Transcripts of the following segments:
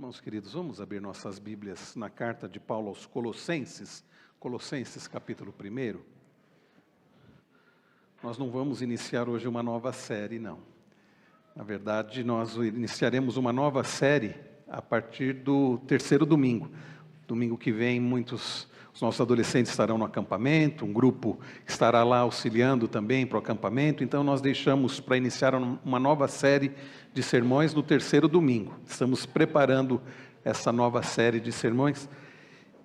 Irmãos queridos, vamos abrir nossas Bíblias na carta de Paulo aos Colossenses, Colossenses capítulo 1. Nós não vamos iniciar hoje uma nova série, não. Na verdade, nós iniciaremos uma nova série a partir do terceiro domingo. Domingo que vem, os nossos adolescentes estarão no acampamento, um grupo estará lá auxiliando também para o acampamento, então nós deixamos para iniciar uma nova série de sermões no terceiro domingo. Estamos preparando essa nova série de sermões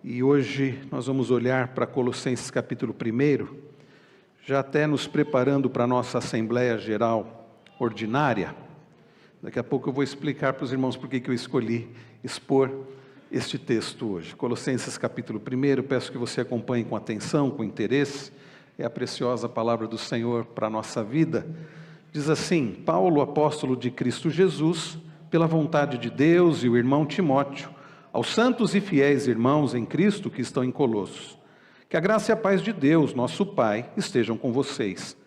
e hoje nós vamos olhar para Colossenses capítulo 1, já até nos preparando para a nossa Assembleia Geral Ordinária. Daqui a pouco eu vou explicar para os irmãos por que eu escolhi expor este texto hoje. Colossenses capítulo 1, peço que você acompanhe com atenção, com interesse, é a preciosa palavra do Senhor para a nossa vida. Diz assim: Paulo, apóstolo de Cristo Jesus, pela vontade de Deus, e o irmão Timóteo, aos santos e fiéis irmãos em Cristo que estão em Colossos, que a graça e a paz de Deus, nosso Pai, estejam com vocês.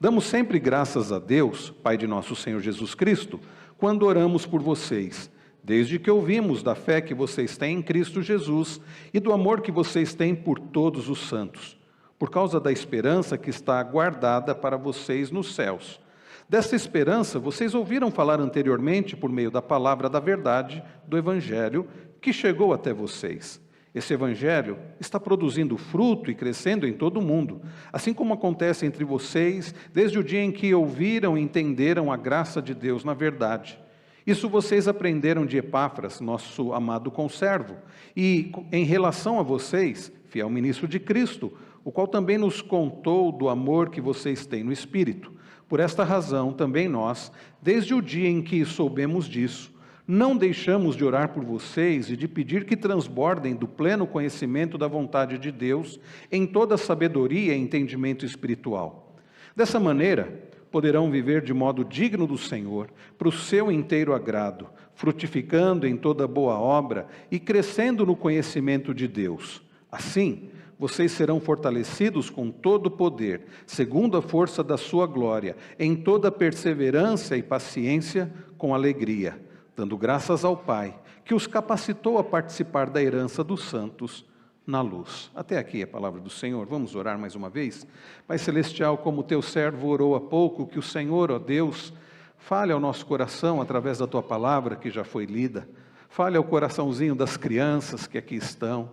Damos sempre graças a Deus, Pai de nosso Senhor Jesus Cristo, quando oramos por vocês, desde que ouvimos da fé que vocês têm em Cristo Jesus e do amor que vocês têm por todos os santos, por causa da esperança que está guardada para vocês nos céus. Dessa esperança vocês ouviram falar anteriormente por meio da palavra da verdade, do Evangelho, que chegou até vocês. Esse Evangelho está produzindo fruto e crescendo em todo o mundo, assim como acontece entre vocês desde o dia em que ouviram e entenderam a graça de Deus na verdade. Isso vocês aprenderam de Epáfras, nosso amado conservo, e em relação a vocês, fiel ministro de Cristo, o qual também nos contou do amor que vocês têm no Espírito. Por esta razão, também nós, desde o dia em que soubemos disso, não deixamos de orar por vocês e de pedir que transbordem do pleno conhecimento da vontade de Deus em toda sabedoria e entendimento espiritual. Dessa maneira, poderão viver de modo digno do Senhor, para o seu inteiro agrado, frutificando em toda boa obra e crescendo no conhecimento de Deus. Assim, vocês serão fortalecidos com todo o poder, segundo a força da sua glória, em toda perseverança e paciência, com alegria, dando graças ao Pai, que os capacitou a participar da herança dos santos na luz. Até aqui a palavra do Senhor. Vamos orar mais uma vez? Pai Celestial, como teu servo orou há pouco, que o Senhor, ó Deus, fale ao nosso coração através da tua palavra que já foi lida, fale ao coraçãozinho das crianças que aqui estão,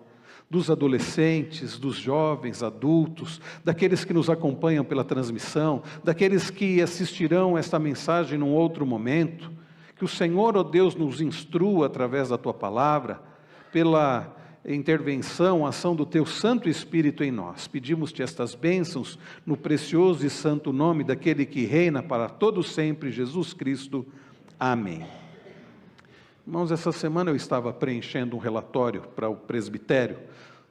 dos adolescentes, dos jovens, adultos, daqueles que nos acompanham pela transmissão, daqueles que assistirão esta mensagem num outro momento, que o Senhor, ó Deus, nos instrua através da tua palavra, pela intervenção, ação do teu Santo Espírito em nós. Pedimos-te estas bênçãos no precioso e santo nome daquele que reina para todo sempre, Jesus Cristo. Amém. Irmãos, essa semana eu estava preenchendo um relatório para o presbitério.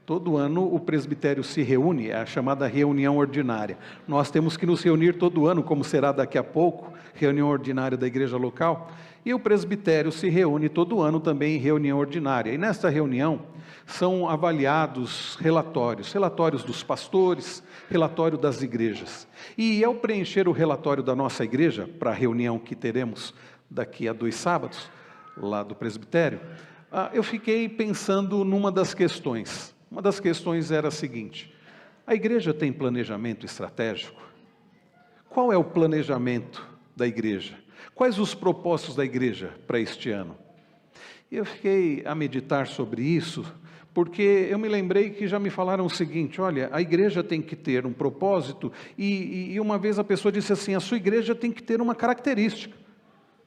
Todo ano o presbitério se reúne, é a chamada reunião ordinária. Nós temos que nos reunir todo ano, como será daqui a pouco, reunião ordinária da igreja local. E o presbitério se reúne todo ano também em reunião ordinária. E nesta reunião são avaliados relatórios dos pastores, relatório das igrejas. E ao preencher o relatório da nossa igreja, para a reunião que teremos daqui a 2 sábados, lá do presbitério, eu fiquei pensando numa das questões. Uma das questões era a seguinte: a igreja tem planejamento estratégico? Qual é o planejamento da igreja? Quais os propósitos da igreja para este ano? E eu fiquei a meditar sobre isso, porque eu me lembrei que já me falaram o seguinte: olha, a igreja tem que ter um propósito, e uma vez a pessoa disse assim: a sua igreja tem que ter uma característica.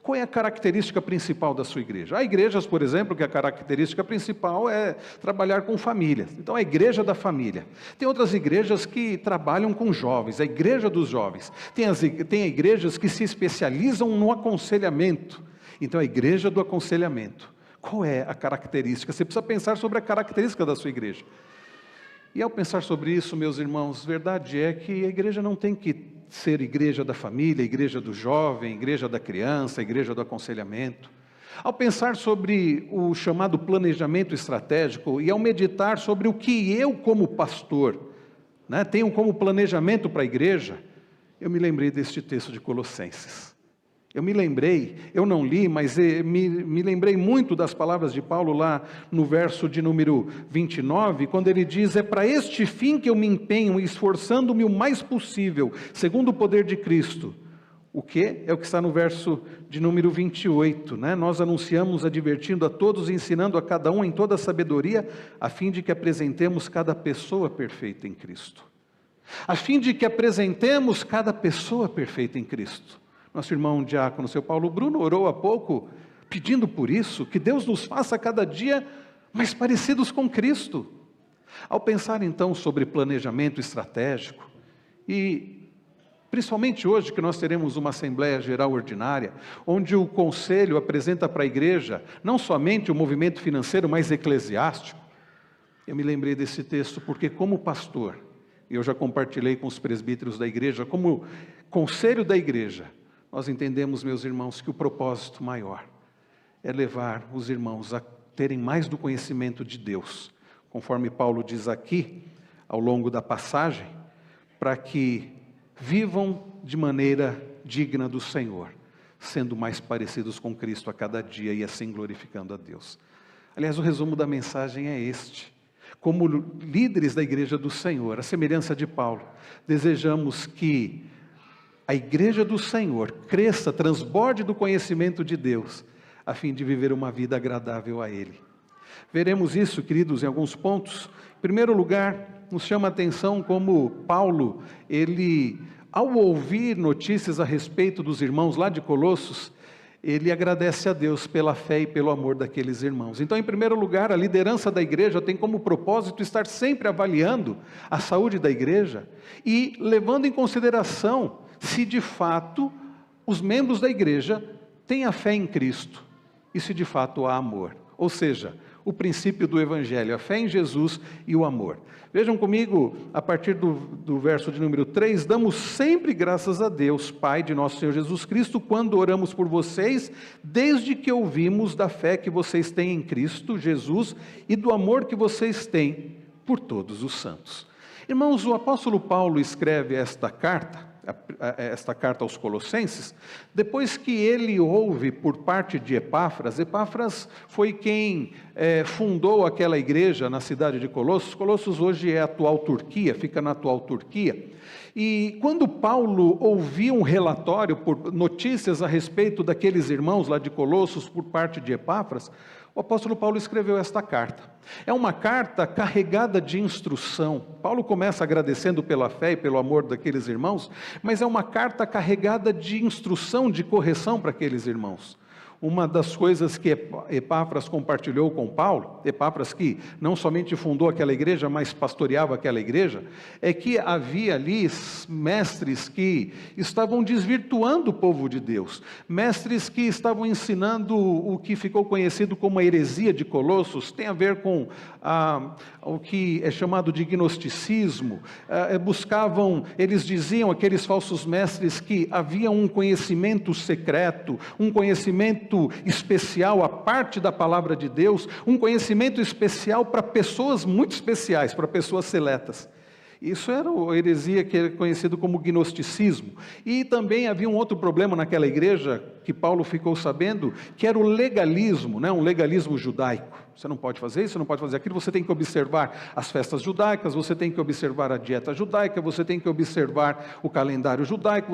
Qual é a característica principal da sua igreja? Há igrejas, por exemplo, que a característica principal é trabalhar com família. Então, a igreja da família. Tem outras igrejas que trabalham com jovens, a igreja dos jovens. Tem igrejas que se especializam no aconselhamento. Então, a igreja do aconselhamento. Qual é a característica? Você precisa pensar sobre a característica da sua igreja. E ao pensar sobre isso, meus irmãos, verdade é que a igreja não tem que ser igreja da família, igreja do jovem, igreja da criança, igreja do aconselhamento. Ao pensar sobre o chamado planejamento estratégico e ao meditar sobre o que eu como pastor, tenho como planejamento para a igreja, eu me lembrei deste texto de Colossenses. Eu não li, mas me lembrei muito das palavras de Paulo lá no verso de número 29, quando ele diz: é para este fim que eu me empenho, esforçando-me o mais possível, segundo o poder de Cristo. O que? É o que está no verso de número 28, né? Nós anunciamos, advertindo a todos, ensinando a cada um em toda a sabedoria, a fim de que apresentemos cada pessoa perfeita em Cristo. A fim de que apresentemos cada pessoa perfeita em Cristo. Nosso irmão diácono, seu Paulo Bruno, orou há pouco, pedindo por isso, que Deus nos faça cada dia mais parecidos com Cristo. Ao pensar então sobre planejamento estratégico, e principalmente hoje que nós teremos uma Assembleia Geral Ordinária, onde o Conselho apresenta para a Igreja, não somente o movimento financeiro, mas eclesiástico, eu me lembrei desse texto porque como pastor, e eu já compartilhei com os presbíteros da Igreja, como Conselho da Igreja, nós entendemos, meus irmãos, que o propósito maior é levar os irmãos a terem mais do conhecimento de Deus, conforme Paulo diz aqui, ao longo da passagem, para que vivam de maneira digna do Senhor, sendo mais parecidos com Cristo a cada dia e assim glorificando a Deus. Aliás, o resumo da mensagem é este. Como líderes da Igreja do Senhor, a semelhança de Paulo, desejamos que a Igreja do Senhor cresça, transborde do conhecimento de Deus, a fim de viver uma vida agradável a Ele. Veremos isso, queridos, em alguns pontos. Em primeiro lugar, nos chama a atenção como Paulo, ele, ao ouvir notícias a respeito dos irmãos lá de Colossos, ele agradece a Deus pela fé e pelo amor daqueles irmãos. Então, em primeiro lugar, a liderança da igreja tem como propósito estar sempre avaliando a saúde da igreja e levando em consideração se de fato os membros da igreja têm a fé em Cristo e se de fato há amor. Ou seja, o princípio do Evangelho, a fé em Jesus e o amor. Vejam comigo, a partir do verso de número 3, damos sempre graças a Deus, Pai de nosso Senhor Jesus Cristo, quando oramos por vocês, desde que ouvimos da fé que vocês têm em Cristo Jesus e do amor que vocês têm por todos os santos. Irmãos, o apóstolo Paulo escreve esta carta aos Colossenses, depois que ele ouve por parte de Epáfras. Epáfras foi quem fundou aquela igreja na cidade de Colossos. Colossos hoje é a atual Turquia, fica na atual Turquia. E quando Paulo ouviu um relatório, por notícias a respeito daqueles irmãos lá de Colossos por parte de Epáfras, o apóstolo Paulo escreveu esta carta. É uma carta carregada de instrução. Paulo começa agradecendo pela fé e pelo amor daqueles irmãos, mas é uma carta carregada de instrução, de correção para aqueles irmãos. Uma das coisas que Epáfras compartilhou com Paulo, Epáfras que não somente fundou aquela igreja, mas pastoreava aquela igreja, é que havia ali mestres que estavam desvirtuando o povo de Deus, mestres que estavam ensinando o que ficou conhecido como a heresia de Colossos, tem a ver com o que é chamado de gnosticismo. Eles diziam, aqueles falsos mestres, que havia um conhecimento secreto, um conhecimento especial, a parte da palavra de Deus, um conhecimento especial para pessoas muito especiais, para pessoas seletas. Isso era a heresia que é conhecido como gnosticismo. E também havia um outro problema naquela igreja, que Paulo ficou sabendo, que era o legalismo, né? Um legalismo judaico. Você não pode fazer isso, você não pode fazer aquilo, você tem que observar as festas judaicas, você tem que observar a dieta judaica, você tem que observar o calendário judaico.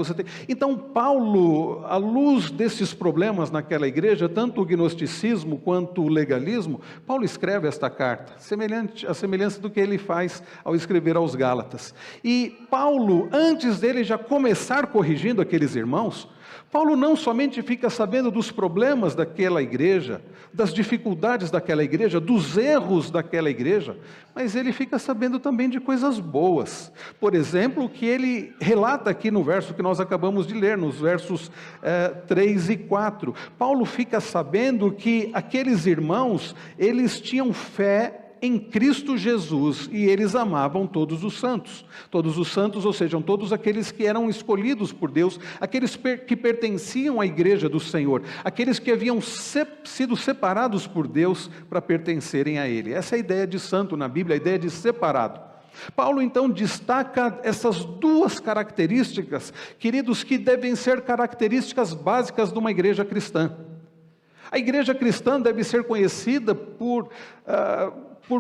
Então Paulo, à luz desses problemas naquela igreja, tanto o gnosticismo quanto o legalismo, Paulo escreve esta carta, a semelhança do que ele faz ao escrever aos Gálatas. E Paulo, antes dele já começar corrigindo aqueles irmãos, Paulo não somente fica sabendo dos problemas daquela igreja, das dificuldades daquela igreja, dos erros daquela igreja, mas ele fica sabendo também de coisas boas. Por exemplo, o que ele relata aqui no verso que nós acabamos de ler, nos versos 3 e 4. Paulo fica sabendo que aqueles irmãos, eles tinham fé em Cristo Jesus, e eles amavam todos os santos, ou seja, todos aqueles que eram escolhidos por Deus, aqueles que pertenciam à igreja do Senhor, aqueles que haviam sido separados por Deus para pertencerem a Ele. Essa é a ideia de santo na Bíblia, a ideia de separado. Paulo então destaca essas duas características, queridos, que devem ser características básicas de uma igreja cristã. A igreja cristã deve ser conhecida por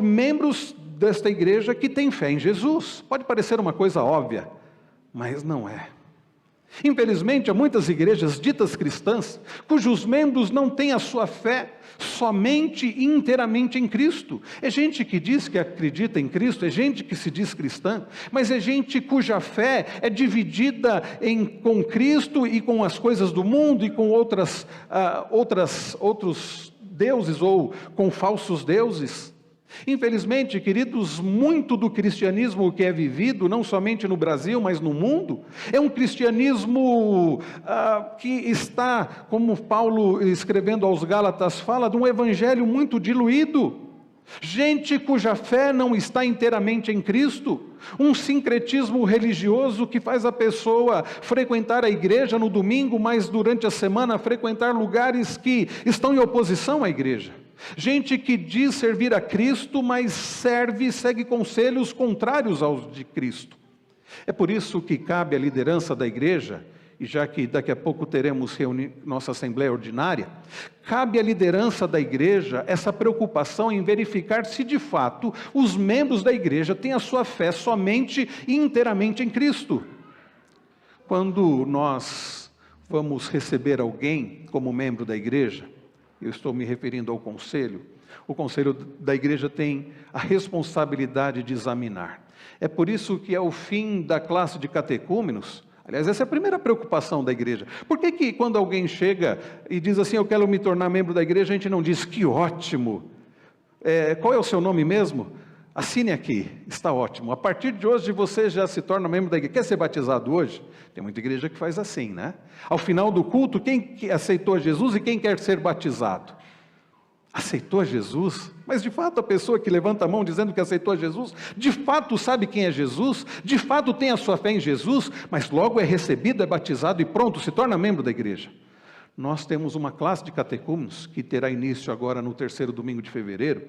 membros desta igreja que têm fé em Jesus. Pode parecer uma coisa óbvia, mas não é. Infelizmente, há muitas igrejas ditas cristãs, cujos membros não têm a sua fé somente e inteiramente em Cristo. É gente que diz que acredita em Cristo, é gente que se diz cristã, mas é gente cuja fé é dividida com Cristo e com as coisas do mundo e com outros deuses ou com falsos deuses. Infelizmente, queridos, muito do cristianismo que é vivido, não somente no Brasil, mas no mundo, é um cristianismo que está, como Paulo escrevendo aos Gálatas fala, de um evangelho muito diluído. Gente cuja fé não está inteiramente em Cristo, um sincretismo religioso que faz a pessoa frequentar a igreja no domingo, mas durante a semana frequentar lugares que estão em oposição à igreja. Gente que diz servir a Cristo, mas segue conselhos contrários aos de Cristo. É por isso que cabe à liderança da igreja, e já que daqui a pouco teremos nossa Assembleia Ordinária, cabe à liderança da igreja essa preocupação em verificar se de fato os membros da igreja têm a sua fé somente e inteiramente em Cristo. Quando nós vamos receber alguém como membro da igreja, eu estou me referindo ao conselho. O conselho da igreja tem a responsabilidade de examinar. É por isso que ao fim da classe de catecúmenos, aliás, essa é a primeira preocupação da igreja. Por que quando alguém chega e diz assim, eu quero me tornar membro da igreja, a gente não diz, que ótimo, qual é o seu nome mesmo? Assine aqui, está ótimo. A partir de hoje você já se torna membro da igreja. Quer ser batizado hoje? Tem muita igreja que faz assim, né? Ao final do culto, quem aceitou Jesus e quem quer ser batizado? Aceitou Jesus? Mas de fato a pessoa que levanta a mão dizendo que aceitou Jesus, de fato sabe quem é Jesus, de fato tem a sua fé em Jesus, mas logo é recebido, é batizado e pronto, se torna membro da igreja. Nós temos uma classe de catecúmenos que terá início agora no 3º domingo de fevereiro,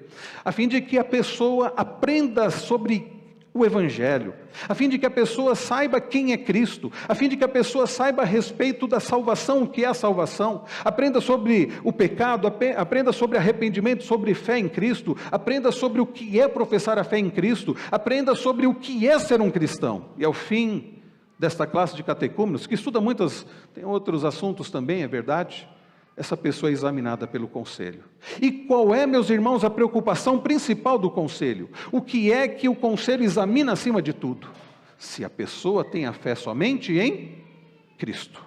a fim de que a pessoa aprenda sobre o Evangelho, a fim de que a pessoa saiba quem é Cristo, a fim de que a pessoa saiba a respeito da salvação, o que é a salvação, aprenda sobre o pecado, aprenda sobre arrependimento, sobre fé em Cristo, aprenda sobre o que é professar a fé em Cristo, aprenda sobre o que é ser um cristão. E ao fim desta classe de catecúmenos, que estuda tem outros assuntos também, é verdade, essa pessoa é examinada pelo conselho. E qual é, meus irmãos, a preocupação principal do conselho? O que é que o conselho examina acima de tudo? Se a pessoa tem a fé somente em Cristo.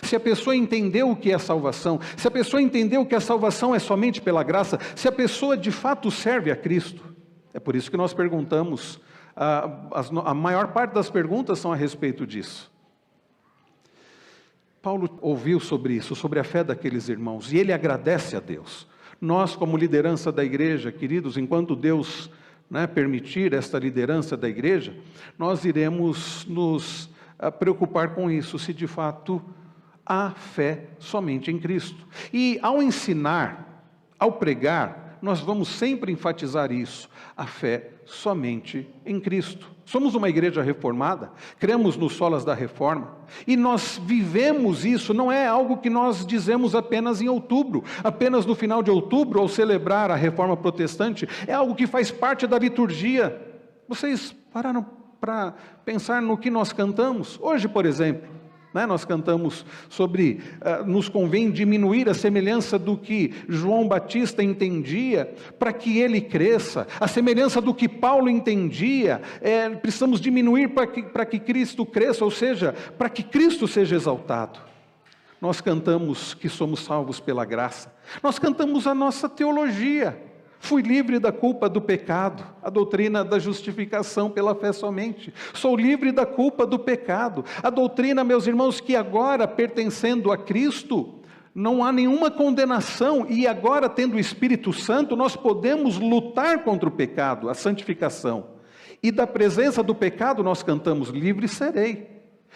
Se a pessoa entendeu o que é salvação, se a pessoa entendeu que a salvação é somente pela graça, se a pessoa de fato serve a Cristo. É por isso que nós perguntamos, a maior parte das perguntas são a respeito disso. Paulo ouviu sobre isso, sobre a fé daqueles irmãos, e ele agradece a Deus. Nós, como liderança da igreja, queridos, enquanto Deus permitir esta liderança da igreja, nós iremos nos preocupar com isso, se de fato há fé somente em Cristo. E ao ensinar, ao pregar, nós vamos sempre enfatizar isso, a fé somente em Cristo. Somos uma igreja reformada, cremos nos solas da reforma, e nós vivemos isso, não é algo que nós dizemos apenas em outubro, apenas no final de outubro, ao celebrar a reforma protestante, é algo que faz parte da liturgia. Vocês pararam para pensar no que nós cantamos? Hoje, por exemplo, nós cantamos sobre, nos convém diminuir a semelhança do que João Batista entendia, para que ele cresça, a semelhança do que Paulo entendia, precisamos diminuir para que Cristo cresça, ou seja, para que Cristo seja exaltado. Nós cantamos que somos salvos pela graça, nós cantamos a nossa teologia, fui livre da culpa do pecado, a doutrina da justificação pela fé somente. Sou livre da culpa do pecado. A doutrina, meus irmãos, que agora, pertencendo a Cristo, não há nenhuma condenação. E agora, tendo o Espírito Santo, nós podemos lutar contra o pecado, a santificação. E da presença do pecado, nós cantamos, livre serei.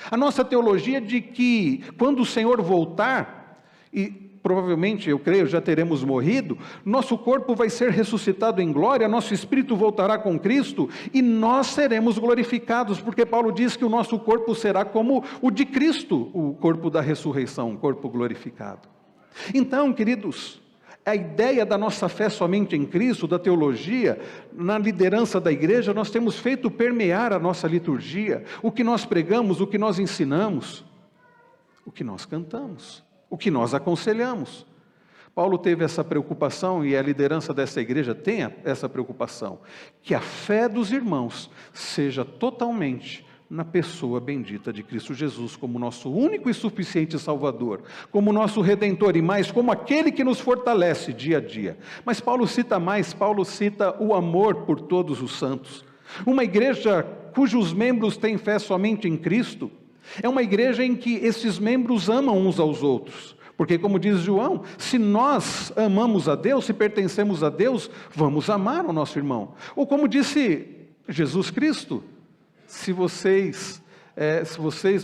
A nossa teologia é de que, quando o Senhor voltar, e provavelmente, eu creio, já teremos morrido, nosso corpo vai ser ressuscitado em glória, nosso espírito voltará com Cristo e nós seremos glorificados, porque Paulo diz que o nosso corpo será como o de Cristo, o corpo da ressurreição, um corpo glorificado. Então, queridos, a ideia da nossa fé somente em Cristo, da teologia, na liderança da igreja, nós temos feito permear a nossa liturgia, o que nós pregamos, o que nós ensinamos, o que nós cantamos, o que nós aconselhamos. Paulo teve essa preocupação e a liderança dessa igreja tem essa preocupação, que a fé dos irmãos seja totalmente na pessoa bendita de Cristo Jesus, como nosso único e suficiente Salvador, como nosso Redentor e mais, como aquele que nos fortalece dia a dia. Mas Paulo cita mais, Paulo cita o amor por todos os santos. Uma igreja cujos membros têm fé somente em Cristo, é uma igreja em que esses membros amam uns aos outros. Porque, como diz João, se nós amamos a Deus, se pertencemos a Deus, vamos amar o nosso irmão. Ou como disse Jesus Cristo,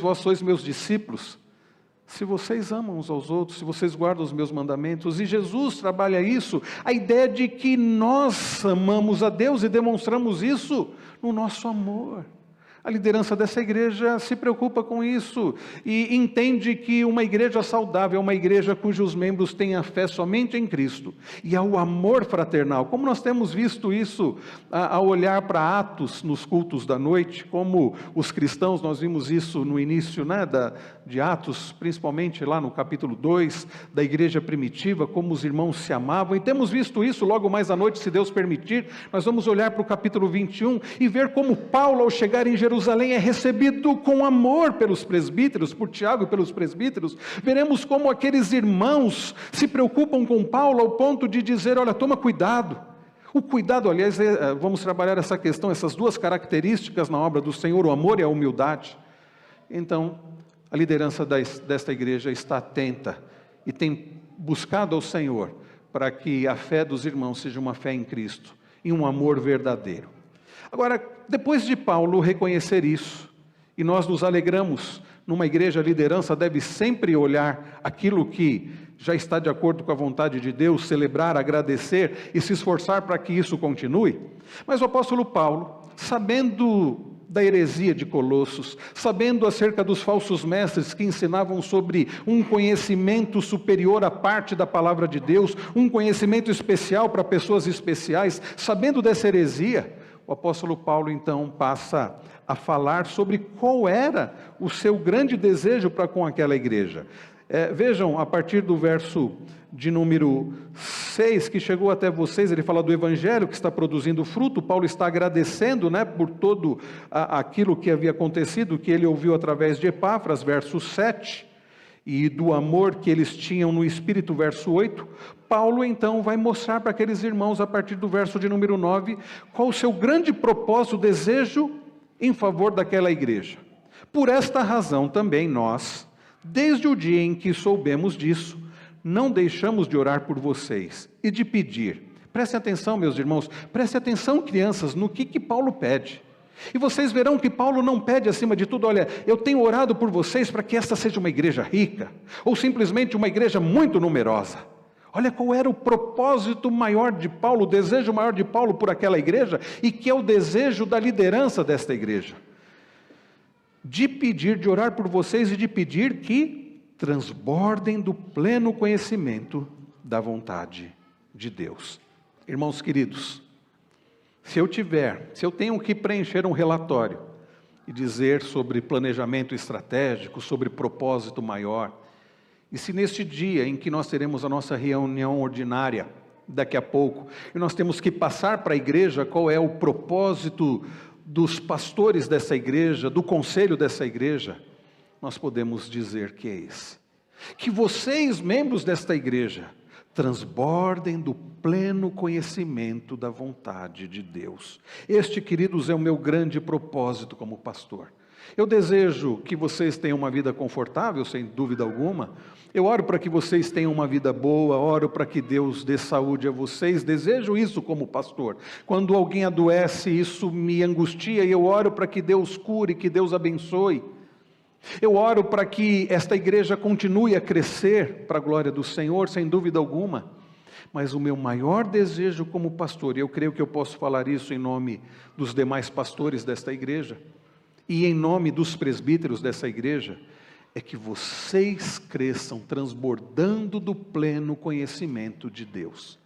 vós sois meus discípulos, se vocês amam uns aos outros, se vocês guardam os meus mandamentos, e Jesus trabalha isso, a ideia de que nós amamos a Deus e demonstramos isso no nosso amor. A liderança dessa igreja se preocupa com isso e entende que uma igreja saudável é uma igreja cujos membros têm a fé somente em Cristo e ao amor fraternal. Como nós temos visto isso ao olhar para Atos nos cultos da noite, como os cristãos, nós vimos isso no início de Atos, principalmente lá no capítulo 2 da igreja primitiva, como os irmãos se amavam, e temos visto isso logo mais à noite, se Deus permitir. Nós vamos olhar para o capítulo 21 e ver como Paulo, ao chegar em Jerusalém, é recebido com amor pelos presbíteros, por Tiago e pelos presbíteros. Veremos como aqueles irmãos se preocupam com Paulo ao ponto de dizer, olha, toma cuidado. O cuidado, aliás, vamos trabalhar essa questão, essas duas características na obra do Senhor, o amor e a humildade. Então, a liderança desta igreja está atenta e tem buscado ao Senhor para que a fé dos irmãos seja uma fé em Cristo e um amor verdadeiro. Agora, depois de Paulo reconhecer isso, e nós nos alegramos, numa igreja a liderança deve sempre olhar aquilo que já está de acordo com a vontade de Deus, celebrar, agradecer e se esforçar para que isso continue. Mas o apóstolo Paulo, sabendo da heresia de Colossos, sabendo acerca dos falsos mestres que ensinavam sobre um conhecimento superior à parte da palavra de Deus, um conhecimento especial para pessoas especiais, sabendo dessa heresia, o apóstolo Paulo então passa a falar sobre qual era o seu grande desejo para com aquela igreja. Vejam, a partir do verso de número 6, que chegou até vocês, ele fala do evangelho que está produzindo fruto. Paulo está agradecendo, por todo aquilo que havia acontecido, que ele ouviu através de Epáfras, verso 7, e do amor que eles tinham no Espírito, verso 8, Paulo então vai mostrar para aqueles irmãos, a partir do verso de número 9, qual o seu grande propósito, desejo em favor daquela igreja. Por esta razão também nós, desde o dia em que soubemos disso, não deixamos de orar por vocês e de pedir. Prestem atenção, meus irmãos, prestem atenção, crianças, no que Paulo pede. E vocês verão que Paulo não pede acima de tudo, olha, eu tenho orado por vocês para que esta seja uma igreja rica, ou simplesmente uma igreja muito numerosa. Olha qual era o propósito maior de Paulo, o desejo maior de Paulo por aquela igreja, e que é o desejo da liderança desta igreja. De pedir, de orar por vocês e de pedir que transbordem do pleno conhecimento da vontade de Deus. Irmãos queridos, se eu tenho que preencher um relatório e dizer sobre planejamento estratégico, sobre propósito maior, e se neste dia em que nós teremos a nossa reunião ordinária, daqui a pouco, e nós temos que passar para a igreja qual é o propósito dos pastores dessa igreja, do conselho dessa igreja, nós podemos dizer que é esse. Que vocês, membros desta igreja, transbordem do pleno conhecimento da vontade de Deus. Este, queridos, é o meu grande propósito como pastor. Eu desejo que vocês tenham uma vida confortável, sem dúvida alguma. Eu oro para que vocês tenham uma vida boa, oro para que Deus dê saúde a vocês, desejo isso como pastor. Quando alguém adoece, isso me angustia e eu oro para que Deus cure, que Deus abençoe. Eu oro para que esta igreja continue a crescer para a glória do Senhor, sem dúvida alguma. Mas o meu maior desejo como pastor, e eu creio que eu posso falar isso em nome dos demais pastores desta igreja, e em nome dos presbíteros dessa igreja, é que vocês cresçam transbordando do pleno conhecimento de Deus.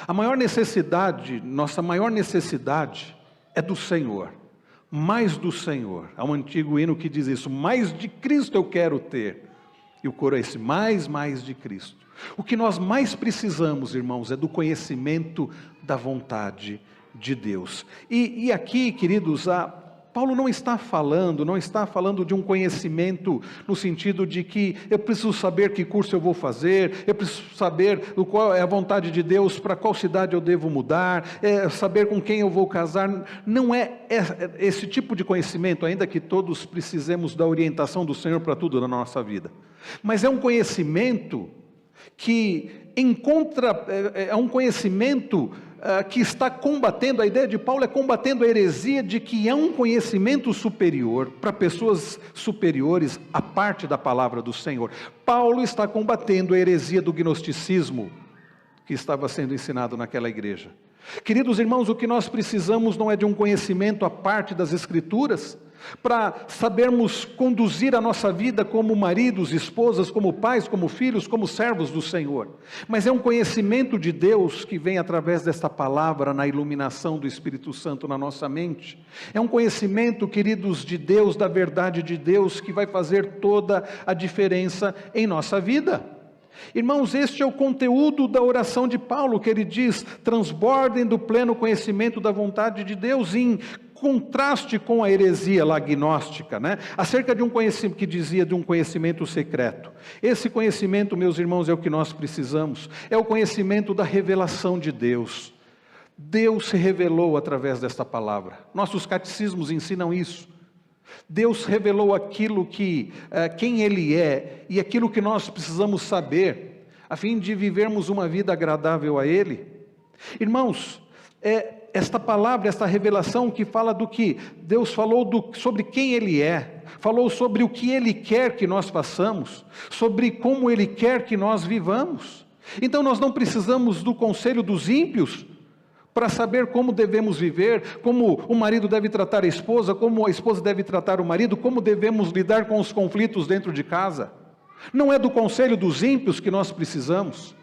A maior necessidade, nossa maior necessidade é do Senhor, mais do Senhor. Há um antigo hino que diz isso: mais de Cristo eu quero ter. E o coro é esse: mais de Cristo. O que nós mais precisamos, irmãos, é do conhecimento da vontade de Deus. E aqui, queridos, Paulo não está falando de um conhecimento no sentido de que eu preciso saber que curso eu vou fazer, eu preciso saber qual é a vontade de Deus, para qual cidade eu devo mudar, saber com quem eu vou casar. Não é esse tipo de conhecimento, ainda que todos precisemos da orientação do Senhor para tudo na nossa vida. Mas é um conhecimento que é um conhecimento que está combatendo, a ideia de Paulo é combatendo a heresia de que é um conhecimento superior para pessoas superiores à parte da palavra do Senhor. Paulo está combatendo a heresia do gnosticismo que estava sendo ensinado naquela igreja. Queridos irmãos, o que nós precisamos não é de um conhecimento à parte das Escrituras, para sabermos conduzir a nossa vida como maridos, esposas, como pais, como filhos, como servos do Senhor. Mas é um conhecimento de Deus que vem através desta palavra, na iluminação do Espírito Santo na nossa mente. É um conhecimento, queridos, de Deus, da verdade de Deus, que vai fazer toda a diferença em nossa vida. Irmãos, este é o conteúdo da oração de Paulo, que ele diz: transbordem do pleno conhecimento da vontade de Deus, em contraste com a heresia lá gnóstica, acerca de um conhecimento que dizia de um conhecimento secreto. Esse conhecimento, meus irmãos, é o que nós precisamos, é o conhecimento da revelação de Deus. Deus se revelou através desta palavra, nossos catecismos ensinam isso. Deus revelou aquilo que, quem Ele é, e aquilo que nós precisamos saber, a fim de vivermos uma vida agradável a Ele. Irmãos, esta palavra, esta revelação que fala do que Deus falou sobre quem Ele é, falou sobre o que Ele quer que nós façamos, sobre como Ele quer que nós vivamos. Então nós não precisamos do conselho dos ímpios para saber como devemos viver, como o marido deve tratar a esposa, como a esposa deve tratar o marido, como devemos lidar com os conflitos dentro de casa. Não é do conselho dos ímpios que nós precisamos.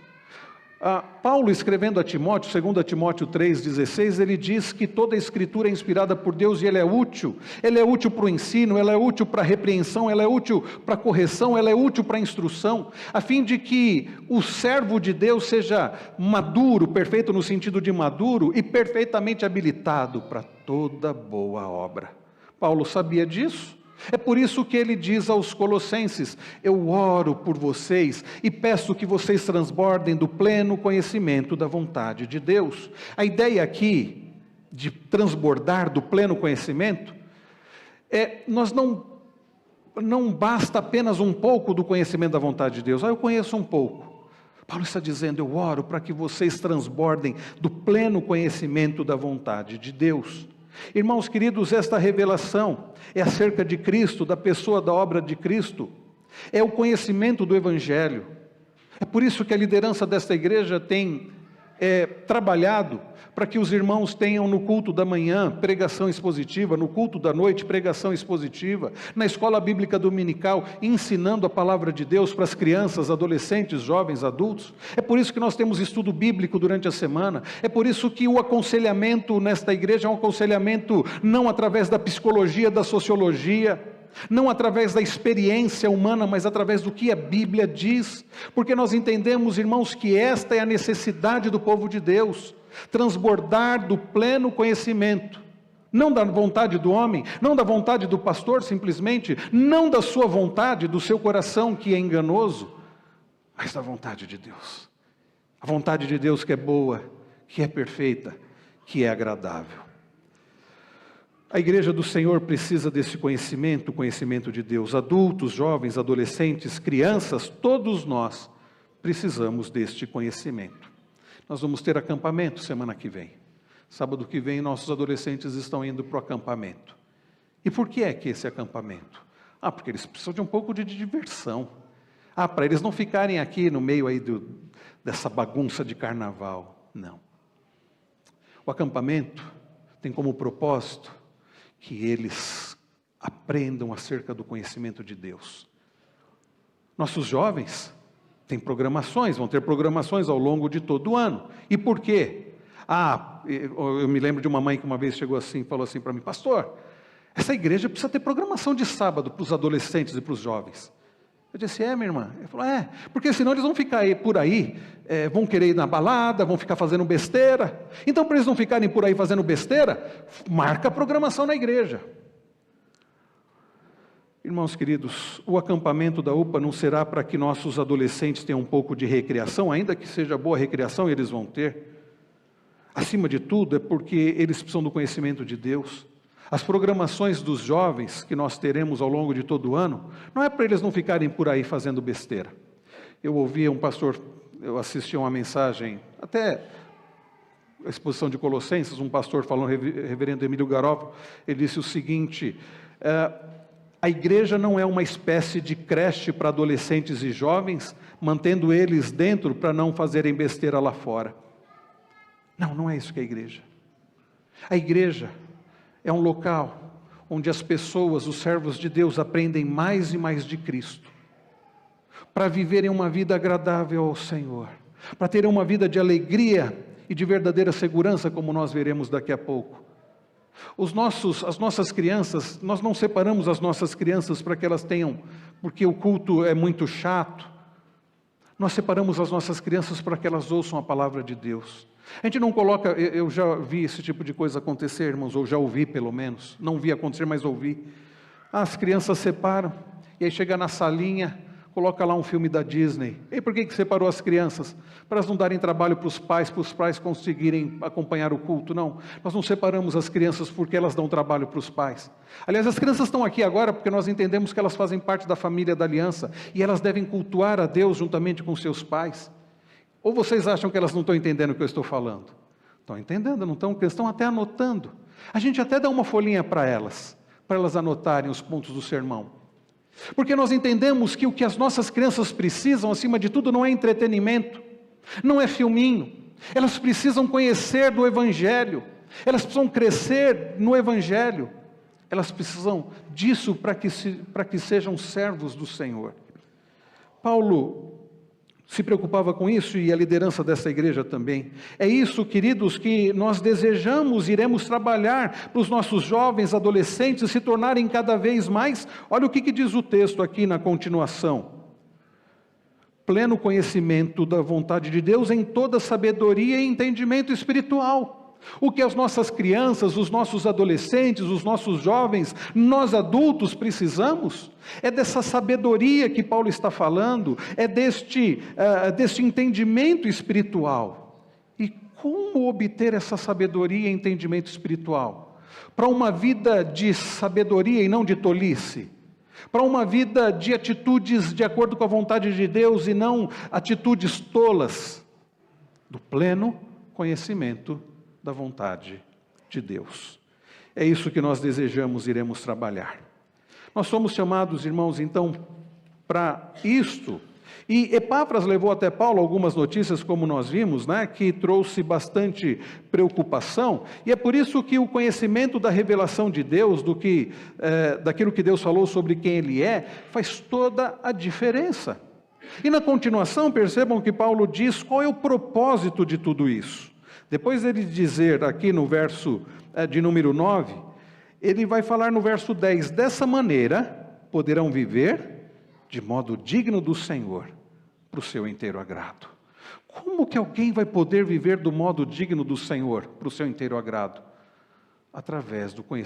Paulo, escrevendo a Timóteo, 2 Timóteo 3,16, ele diz que toda a Escritura é inspirada por Deus e ela é útil. Ela é útil para o ensino, ela é útil para a repreensão, ela é útil para a correção, ela é útil para a instrução, a fim de que o servo de Deus seja maduro, perfeito no sentido de maduro, e perfeitamente habilitado para toda boa obra. Paulo sabia disso. É por isso que ele diz aos Colossenses: eu oro por vocês e peço que vocês transbordem do pleno conhecimento da vontade de Deus. A ideia aqui de transbordar do pleno conhecimento nós não basta apenas um pouco do conhecimento da vontade de Deus. Eu conheço um pouco. Paulo está dizendo: eu oro para que vocês transbordem do pleno conhecimento da vontade de Deus. Irmãos queridos, esta revelação é acerca de Cristo, da pessoa, da obra de Cristo, é o conhecimento do Evangelho. É por isso que a liderança desta igreja tem trabalhado para que os irmãos tenham no culto da manhã pregação expositiva, no culto da noite pregação expositiva, na escola bíblica dominical ensinando a palavra de Deus para as crianças, adolescentes, jovens, adultos. É por isso que nós temos estudo bíblico durante a semana. É por isso que o aconselhamento nesta igreja é um aconselhamento não através da psicologia, da sociologia, não através da experiência humana, mas através do que a Bíblia diz, porque nós entendemos, irmãos, que esta é a necessidade do povo de Deus, transbordar do pleno conhecimento, não da vontade do homem, não da vontade do pastor simplesmente, não da sua vontade, do seu coração que é enganoso, mas da vontade de Deus, a vontade de Deus que é boa, que é perfeita, que é agradável. A igreja do Senhor precisa desse conhecimento, o conhecimento de Deus. Adultos, jovens, adolescentes, crianças, todos nós precisamos deste conhecimento. Nós vamos ter acampamento semana que vem. Sábado que vem, nossos adolescentes estão indo para o acampamento. E por que é que esse acampamento? Porque eles precisam de um pouco de diversão. Para eles não ficarem aqui no meio aí dessa bagunça de carnaval. Não. O acampamento tem como propósito que eles aprendam acerca do conhecimento de Deus. Nossos jovens têm programações, vão ter programações ao longo de todo o ano. E por quê? Eu me lembro de uma mãe que uma vez chegou assim e falou assim para mim: pastor, essa igreja precisa ter programação de sábado para os adolescentes e para os jovens. Eu disse: minha irmã? Ele falou: porque senão eles vão ficar por aí, vão querer ir na balada, vão ficar fazendo besteira. Então, para eles não ficarem por aí fazendo besteira, marca a programação na igreja. Irmãos queridos, o acampamento da UPA não será para que nossos adolescentes tenham um pouco de recreação, ainda que seja boa recreação, eles vão ter. Acima de tudo, é porque eles precisam do conhecimento de Deus. As programações dos jovens que nós teremos ao longo de todo o ano, não é para eles não ficarem por aí fazendo besteira. Eu ouvia um pastor, eu assisti a uma mensagem, até a exposição de Colossenses, um pastor falando, reverendo Emílio Garófalo, ele disse o seguinte: a igreja não é uma espécie de creche para adolescentes e jovens, mantendo eles dentro para não fazerem besteira lá fora. Não é isso que é a igreja. A igreja é um local onde as pessoas, os servos de Deus, aprendem mais e mais de Cristo, para viverem uma vida agradável ao Senhor, para terem uma vida de alegria e de verdadeira segurança, como nós veremos daqui a pouco. As nossas crianças, nós não separamos as nossas crianças para que elas tenham, porque o culto é muito chato. Nós separamos as nossas crianças para que elas ouçam a palavra de Deus. A gente não coloca, eu já vi esse tipo de coisa acontecer, irmãos, ou já ouvi pelo menos, não vi acontecer, mas ouvi. As crianças separam, e aí chega na salinha, coloca lá um filme da Disney. E por que separou as crianças? Para elas não darem trabalho para os pais conseguirem acompanhar o culto. Não, nós não separamos as crianças porque elas dão trabalho para os pais. Aliás, as crianças estão aqui agora porque nós entendemos que elas fazem parte da família da aliança, e elas devem cultuar a Deus juntamente com seus pais. Ou vocês acham que elas não estão entendendo o que eu estou falando? Estão entendendo, não estão? Eles estão até anotando. A gente até dá uma folhinha para elas anotarem os pontos do sermão. Porque nós entendemos que o que as nossas crianças precisam, acima de tudo, não é entretenimento, não é filminho. Elas precisam conhecer do Evangelho, elas precisam crescer no Evangelho, elas precisam disso para que sejam servos do Senhor. Paulo se preocupava com isso, e a liderança dessa igreja também. É isso, queridos, que nós desejamos, iremos trabalhar para os nossos jovens, adolescentes, se tornarem cada vez mais. Olha o que diz o texto aqui na continuação: pleno conhecimento da vontade de Deus em toda sabedoria e entendimento espiritual. O que as nossas crianças, os nossos adolescentes, os nossos jovens, nós adultos precisamos, é dessa sabedoria que Paulo está falando, é deste entendimento espiritual. E como obter essa sabedoria e entendimento espiritual? Para uma vida de sabedoria e não de tolice, para uma vida de atitudes de acordo com a vontade de Deus e não atitudes tolas, do pleno conhecimento da vontade de Deus. É isso que nós desejamos, iremos trabalhar. Nós somos chamados, irmãos, então, para isto. E Epáfras levou até Paulo algumas notícias, como nós vimos, que trouxe bastante preocupação, e é por isso que o conhecimento da revelação de Deus, daquilo que Deus falou sobre quem Ele é, faz toda a diferença. E na continuação, percebam que Paulo diz qual é o propósito de tudo isso. Depois dele dizer aqui no verso de número 9, ele vai falar no verso 10, dessa maneira poderão viver de modo digno do Senhor, para o seu inteiro agrado. Como que alguém vai poder viver do modo digno do Senhor, para o seu inteiro agrado? Através do pleno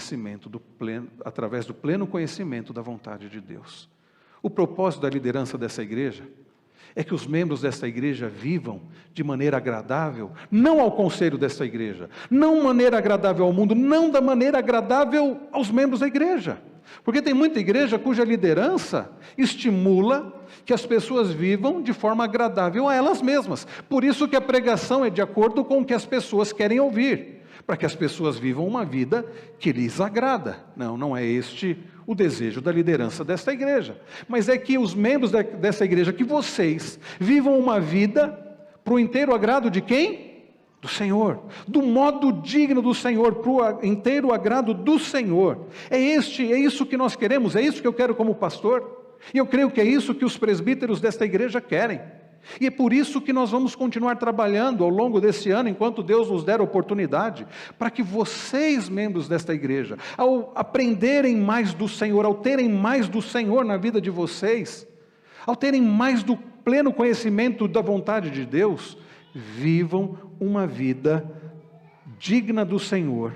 conhecimento da vontade de Deus. O propósito da liderança dessa igreja é que os membros dessa igreja vivam de maneira agradável, não ao conselho dessa igreja, não maneira agradável ao mundo, não da maneira agradável aos membros da igreja. Porque tem muita igreja cuja liderança estimula que as pessoas vivam de forma agradável a elas mesmas. Por isso que a pregação é de acordo com o que as pessoas querem ouvir. para que as pessoas vivam uma vida que lhes agrada. Não, não é este o desejo da liderança desta igreja. Mas é que os membros dessa igreja, que vocês vivam uma vida para o inteiro agrado de quem? Do Senhor, do modo digno do Senhor, para o inteiro agrado do Senhor. É isso que nós queremos, é isso que eu quero como pastor. E eu creio que é isso que os presbíteros desta igreja querem. E é por isso que nós vamos continuar trabalhando ao longo desse ano, enquanto Deus nos der a oportunidade, para que vocês, membros desta igreja, ao aprenderem mais do Senhor, ao terem mais do Senhor na vida de vocês, ao terem mais do pleno conhecimento da vontade de Deus, vivam uma vida digna do Senhor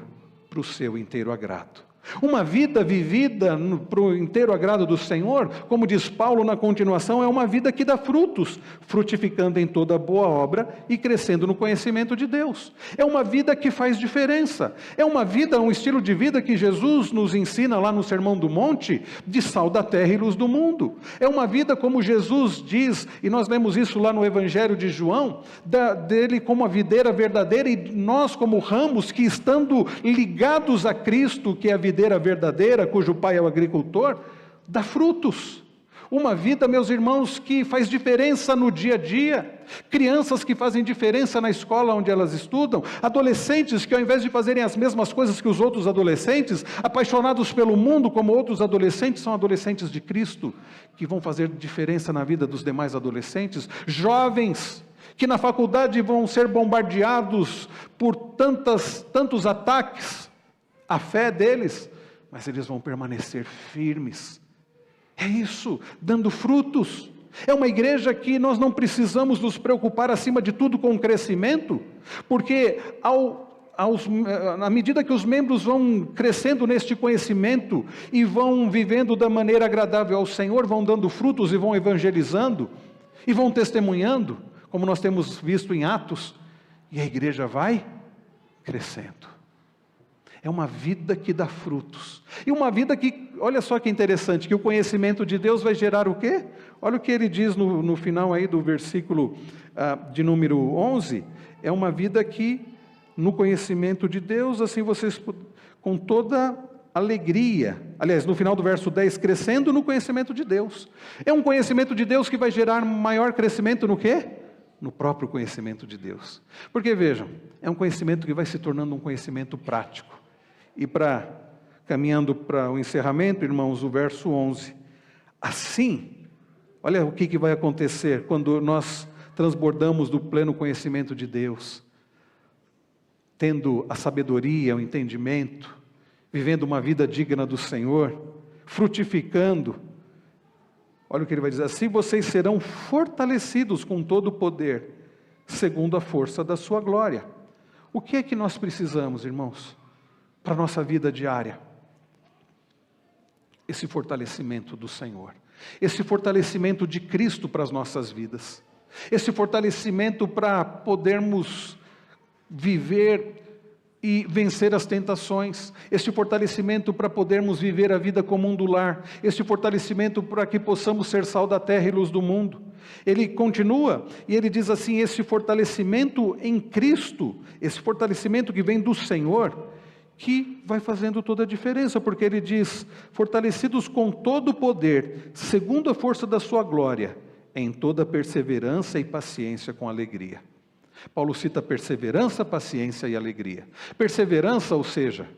para o seu inteiro agrado. Uma vida vivida para o inteiro agrado do Senhor, como diz Paulo na continuação, é uma vida que dá frutos, frutificando em toda boa obra e crescendo no conhecimento de Deus. É uma vida que faz diferença. É uma vida, um estilo de vida que Jesus nos ensina lá no Sermão do Monte, de sal da terra e luz do mundo. É uma vida como Jesus diz, e nós lemos isso lá no Evangelho de João, dele como a videira verdadeira e nós como ramos que, estando ligados a Cristo, que é a videira verdadeira, cujo pai é o agricultor, dá frutos. Uma vida, meus irmãos, que faz diferença no dia a dia. Crianças que fazem diferença na escola onde elas estudam. Adolescentes que, ao invés de fazerem as mesmas coisas que os outros adolescentes, apaixonados pelo mundo como outros adolescentes, são adolescentes de Cristo, que vão fazer diferença na vida dos demais adolescentes. Jovens que na faculdade vão ser bombardeados por tantos ataques à fé deles, mas eles vão permanecer firmes. É isso, dando frutos. É uma igreja que nós não precisamos nos preocupar acima de tudo com o crescimento, porque à medida que os membros vão crescendo neste conhecimento e vão vivendo da maneira agradável ao Senhor, vão dando frutos e vão evangelizando e vão testemunhando, como nós temos visto em Atos, e a igreja vai crescendo. É uma vida que dá frutos. E uma vida que, olha só que interessante, que o conhecimento de Deus vai gerar o quê? Olha o que ele diz no final aí do versículo de número 11. É uma vida que, no conhecimento de Deus, assim vocês, com toda alegria. Aliás, no final do verso 10, crescendo no conhecimento de Deus. É um conhecimento de Deus que vai gerar maior crescimento no quê? No próprio conhecimento de Deus. Porque vejam, é um conhecimento que vai se tornando um conhecimento prático. E caminhando para o encerramento, irmãos, o verso 11. Assim, olha o que vai acontecer quando nós transbordamos do pleno conhecimento de Deus, tendo a sabedoria, o entendimento, vivendo uma vida digna do Senhor, frutificando. Olha o que ele vai dizer, assim vocês serão fortalecidos com todo o poder, segundo a força da sua glória. O que é que nós precisamos, irmãos, para a nossa vida diária? Esse fortalecimento do Senhor, esse fortalecimento de Cristo para as nossas vidas, esse fortalecimento para podermos viver e vencer as tentações, esse fortalecimento para podermos viver a vida comum do lar, esse fortalecimento para que possamos ser sal da terra e luz do mundo. Ele continua e ele diz assim, esse fortalecimento em Cristo, esse fortalecimento que vem do Senhor, que vai fazendo toda a diferença, porque ele diz, fortalecidos com todo o poder, segundo a força da sua glória, em toda perseverança e paciência com alegria. Paulo cita perseverança, paciência e alegria. Perseverança, ou seja,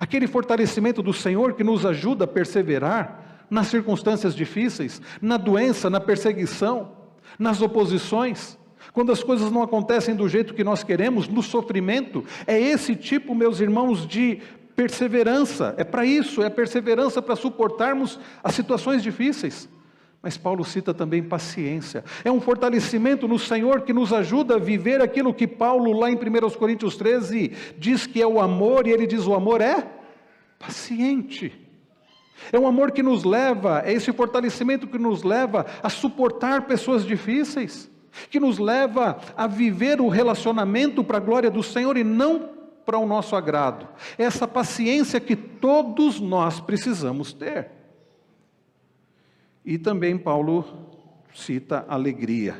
aquele fortalecimento do Senhor que nos ajuda a perseverar nas circunstâncias difíceis, na doença, na perseguição, nas oposições, quando as coisas não acontecem do jeito que nós queremos, no sofrimento. É esse tipo, meus irmãos, de perseverança. É para isso, é perseverança para suportarmos as situações difíceis. Mas Paulo cita também paciência. É um fortalecimento no Senhor que nos ajuda a viver aquilo que Paulo, lá em 1 Coríntios 13, diz que é o amor, e ele diz, o amor é paciente. É um amor que nos leva, é esse fortalecimento que nos leva a suportar pessoas difíceis, que nos leva a viver o relacionamento para a glória do Senhor e não para o nosso agrado. É essa paciência que todos nós precisamos ter. E também Paulo cita alegria.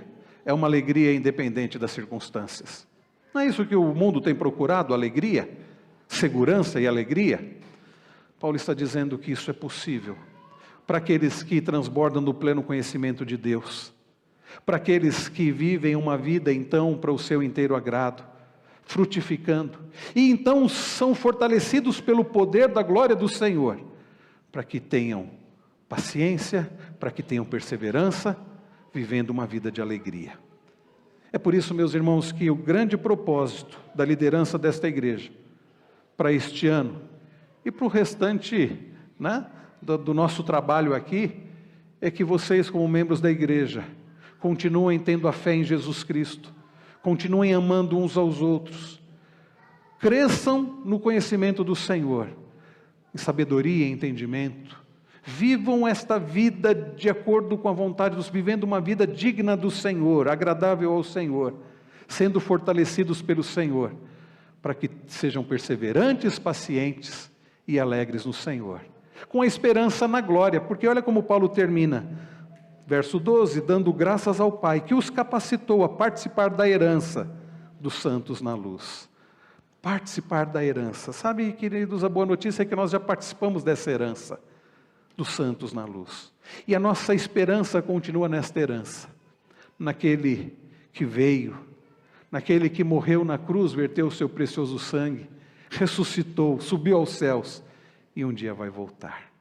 É uma alegria independente das circunstâncias. Não é isso que o mundo tem procurado, alegria? segurança e alegria? Paulo está dizendo que isso é possível para aqueles que transbordam no pleno conhecimento de Deus, para aqueles que vivem uma vida então para o seu inteiro agrado, frutificando, e então são fortalecidos pelo poder da glória do Senhor, para que tenham paciência, para que tenham perseverança, vivendo uma vida de alegria. É por isso, meus irmãos, que o grande propósito da liderança desta igreja, para este ano, e para o restante, né, do nosso trabalho aqui, é que vocês, como membros da igreja, continuem tendo a fé em Jesus Cristo, continuem amando uns aos outros, cresçam no conhecimento do Senhor, em sabedoria e entendimento, vivam esta vida de acordo com a vontade de Deus, vivendo uma vida digna do Senhor, agradável ao Senhor, sendo fortalecidos pelo Senhor, para que sejam perseverantes, pacientes e alegres no Senhor, com a esperança na glória, porque olha como Paulo termina, verso 12, dando graças ao Pai, que os capacitou a participar da herança dos santos na luz. Participar da herança. Sabe, queridos, a boa notícia é que nós já participamos dessa herança, dos santos na luz. E a nossa esperança continua nesta herança, naquele que veio, naquele que morreu na cruz, verteu o seu precioso sangue, ressuscitou, subiu aos céus, e um dia vai voltar.